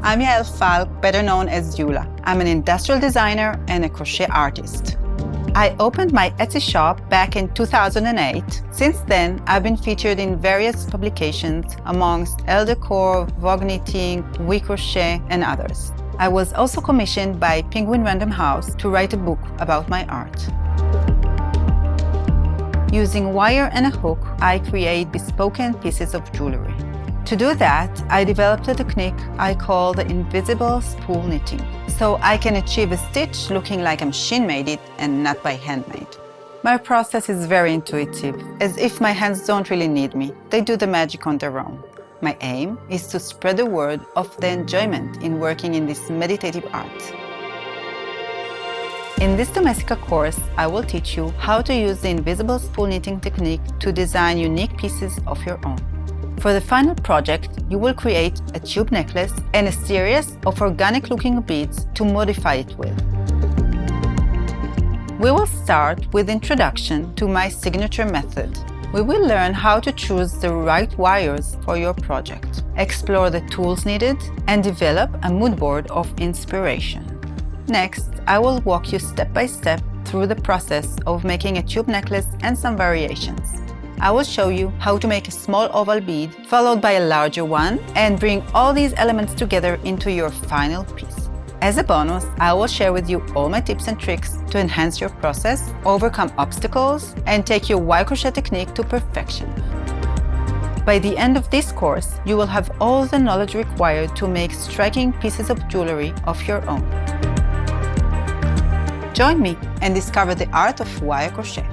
I'm Yael Falk, better known as Yula. I'm an industrial designer and a crochet artist. I opened my Etsy shop back in 2008. Since then, I've been featured in various publications amongst Elle Decor, Vogue Knitting, We Crochet, and others. I was also commissioned by Penguin Random House to write a book about my art. Using wire and a hook, I create bespoke pieces of jewelry. To do that, I developed a technique I call the invisible spool knitting, so I can achieve a stitch looking like I machine-made it and not by handmade. My process is very intuitive, as if my hands don't really need me. They do the magic on their own. My aim is to spread the word of the enjoyment in working in this meditative art. In this Domestika course, I will teach you how to use the invisible spool knitting technique to design unique pieces of your own. For the final project, you will create a tube necklace and a series of organic-looking beads to modify it with. We will start with introduction to my signature method. We will learn how to choose the right wires for your project, explore the tools needed, and develop a mood board of inspiration. Next, I will walk you step by step through the process of making a tube necklace and some variations. I will show you how to make a small oval bead followed by a larger one and bring all these elements together into your final piece. As a bonus, I will share with you all my tips and tricks to enhance your process, overcome obstacles, and take your wire crochet technique to perfection. By the end of this course, you will have all the knowledge required to make striking pieces of jewelry of your own. Join me and discover the art of wire crochet.